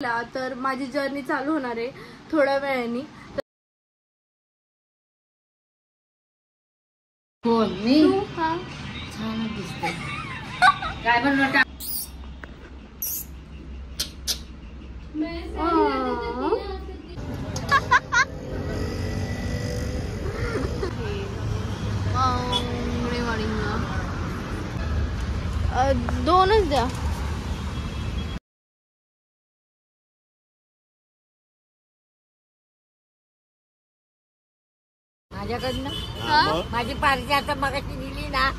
तर माझी जर्नी चालू होणार आहे थोड्या वेळाने। कोण मी? तू? हा छान दिसते। काय बनवता? दोनच द्या। माझ्याकडनं माझी पार्टी आता मगाशी दिली ना।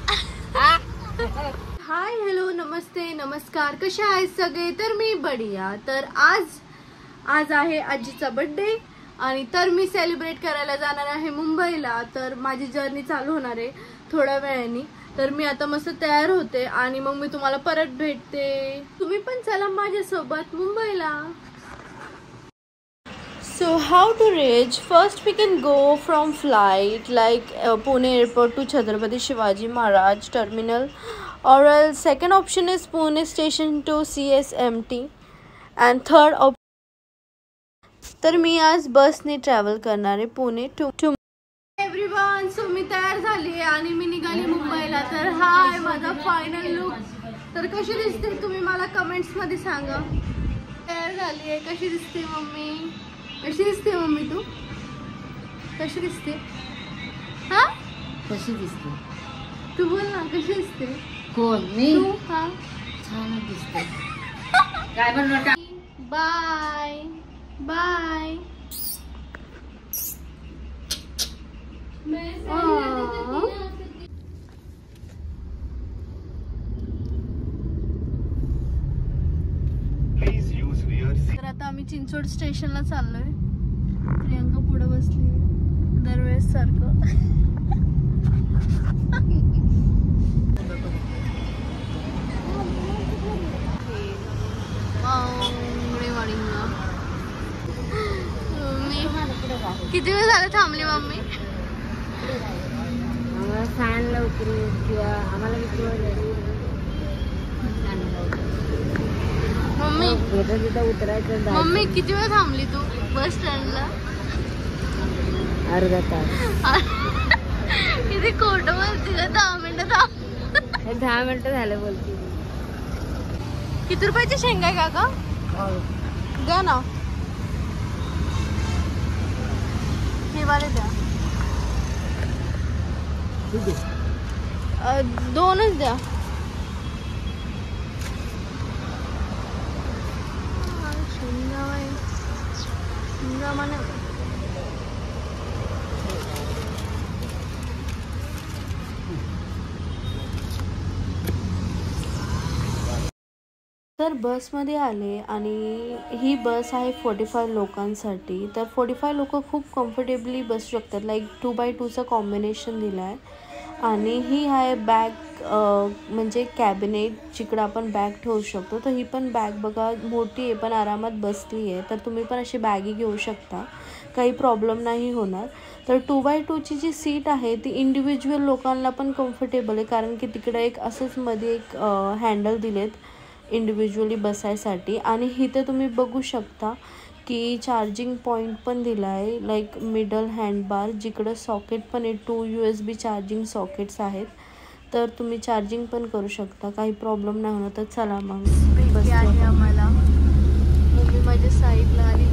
हाय हॅलो नमस्ते नमस्कार, कशा आहेत सगळे? तर मी बढिया। तर आज आहे आजीचा बर्थडे आणि तर मी सेलिब्रेट करायला जाणार आहे मुंबईला। तर माझी जर्नी चालू होणार आहे थोड्या वेळाने। तर मी आता मस्त तयार होते आणि मग मी तुम्हाला परत भेटते। तुम्ही पण चला माझ्यासोबत मुंबईला। So how to reach? First we can go from flight like Pune airport to Chhatrapati Shivaji Maharaj terminal, or else second option is Pune station to CSMT, and third option तर मी आज बसने ट्रॅव्हल करणार आहे Pune to everyone. So मी तयार झाली आहे आणि मी निघाली मुंबईला। तर हा आहे माझा फायनल लुक। तर कशी दिसते तुम्ही मला कमेंट्स मध्ये सांगा। तयार झाली आहे, कशी दिसते मम्मी? कशी दिसते मम्मी? तू कशी दिसते? हा कशी दिसते? तू बोल ना, कशी दिसते? कोण मी? तू? हा छान दिसते। काय बनवता? Bye bye. तर आता आम्ही चिंचवड स्टेशनला चाललोय। प्रियंका पुढे बसली दरवेळेस सारखं। किती वेळ झालं थांबली मम्मी? आम्हाला फॅनला उतरू किंवा आम्हाला उतरायचं। मम्मी किती वेळ थांबली तू बस स्टँडला? अर्धा तास। किती खोटं बोलती का? 10 मिनिटं थांब। 10 मिनिटं झालं बोलते। किती रुपयाची शेंगा आहे काका? द्या ना, हे वाले द्या। दोनच द्या। तर बसमध्ये आले आणि ही बस आहे 45 लोकांसाठी। तर 45 लोक खूप कम्फर्टेबली बसू शकतात। लाईक 2x2चं कॉम्बिनेशन दिलं आहे आणि ही आहे बॅग म्हणजे कॅबिनेट, जिकडं आपण बॅग ठेवू शकतो। तर ही पण बॅग बघा मोठी आहे पण आरामात बसली आहे। तर तुम्ही पण अशी बॅगी घेऊ शकता, काही प्रॉब्लेम नाही होणार। तर 2x2ची जी सीट आहे ती इंडिव्हिज्युअल लोकांना पण कम्फर्टेबल आहे, कारण की तिकडे एक असंच मध्ये एक हँडल दिलेत इंडिव्हिज्युअली बसायसाठी। आणि इथे तुम्ही बघू शकता की चार्जिंग पॉईंट पण दिला आहे, लाईक मिडल हँड बार, जिकडं सॉकेट पण आहे। 2 USB चार्जिंग सॉकेट्स आहेत, तर तुम्ही चार्जिंग पण करू शकता, काही प्रॉब्लेम नाही होणार। तर चला मग बस आहे आम्हाला। मम्मी माझ्या साईडला आली,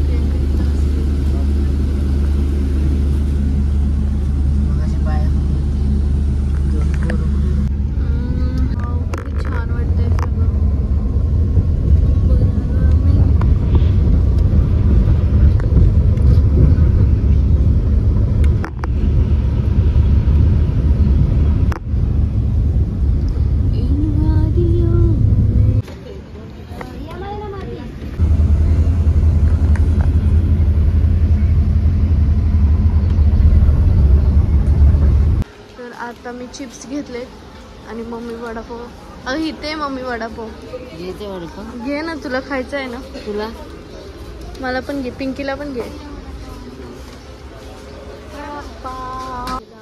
आता मी चिप्स घेतलेत आणि मम्मी वडापाव। इथे मम्मी वडापाव घे ना, तुला खायचं आहे ना? तुला? मला पण घे, पिंकीला पण घे।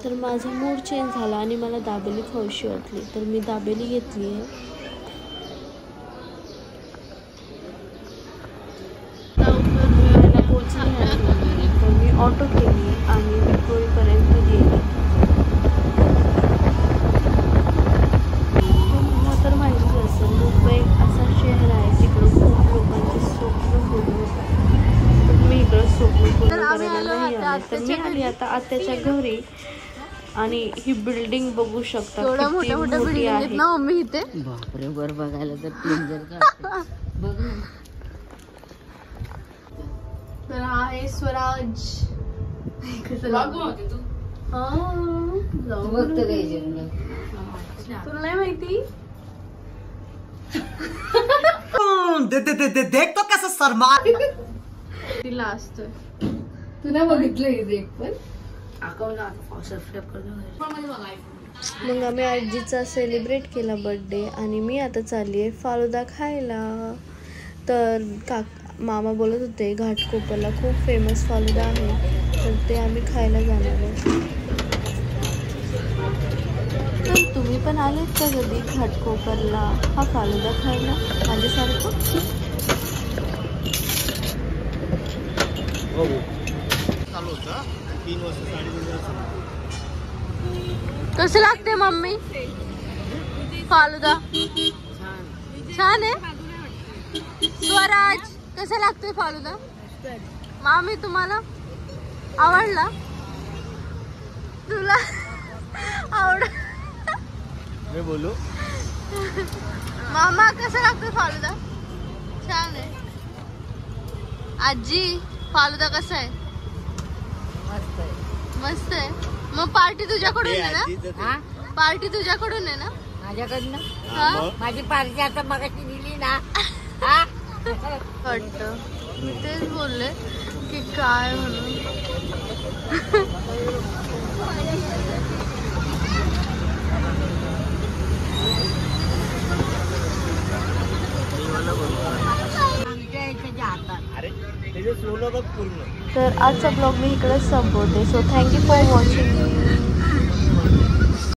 तर माझा मूड चेंज झाला आणि मला दाबेली खाऊशी वाटली, तर मी दाबेली घेतली आहे। ऑटो केली आणि विक्रोळीपर्यंत गेली. तुम्हाला तर माहितीच असेल, मुंबई असा शहर आहे तिकडं खूप लोकांचे स्वप्न पूर्ण होतात. पण मी इकडं स्वप्न पूर्ण करायला नाही आले, तर मी आली आता आत्याच्या घरी. आणि ही बिल्डिंग बघू शकता किती मोठी आहे ना मम्मी इथे. बापरे, वर बघायला तर डेंजर बघ ना. तर हा आहे स्वराज. तुला नाही माहिती? देख तो कसं शर्मा. तिला असतं. तुला बघितलं एक पण. मग आम्ही आजीचा सेलिब्रेट केला बर्थडे आणि मी आता चालली आहे फालुदा खायला. तर मामा बोलत होते घाटकोपरला खूप फेमस फालुदा आहे, तर ते आम्ही खायला जाणार आहे. तर तुम्ही पण आलेत का कधी घाटकोपरला हा फालुदा खायला माझ्यासारखं? कसं लागते मम्मी फालुदा? छान आहे. स्वराज कसं लागतोय फालुदा? मामी तुम्हाला आवडला? तुला आवड? मी बोलू मामा कसं लागतोय फालुदा? छान आहे. आजी पालुदा कसा आहे? मस्त आहे. मस्त आहे. मग पार्टी तुझ्याकडून आहे ना? हा, पार्टी तुझ्याकडून आहे ना? माझ्याकडनं. हा? माझी पार्टी आता मगाशी दिली ना. हा, वाटतं मी तेच बोलले की काय म्हणून. आमच्या याच्या हातात. अरे त्याचे सोनं बघ पूर्ण. तर आजचा ब्लॉग मी इकडेच संपवते. So thank you for watching.